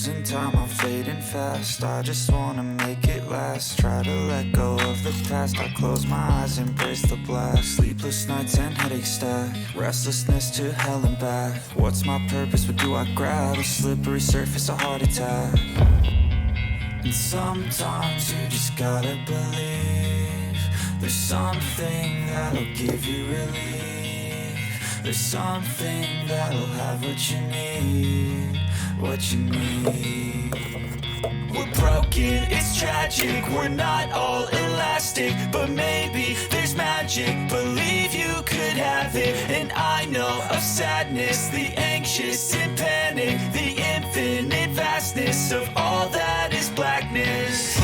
Losing time, I'm fading fast. I just wanna make it last. Try to let go of the past. I close my eyes, embrace the blast. Sleepless nights and headaches stack. Restlessness to hell and back. What's my purpose? What do I grab? A slippery surface, a heart attack. And sometimes you just gotta believe there's something that'll give you relief. There's something that'll have what you need. What you need. We're broken, it's tragic. We're not all elastic, but maybe there's magic. Believe you could have it. And I know of sadness, the anxious and panic, the infinite vastness of all that is blackness.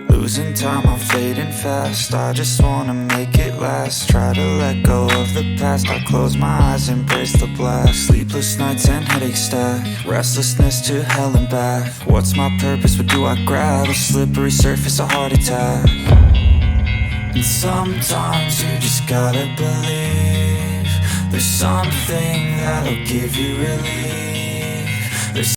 Losing time, I'm fading fast. I just wanna make it last. Try to let go of the past. I close my eyes, embrace the blast. Sleepless nights and headaches stack. Restlessness to hell and back. What's my purpose? What do I grab? A slippery surface, a heart attack. And sometimes you just gotta believe there's something that'll give you relief.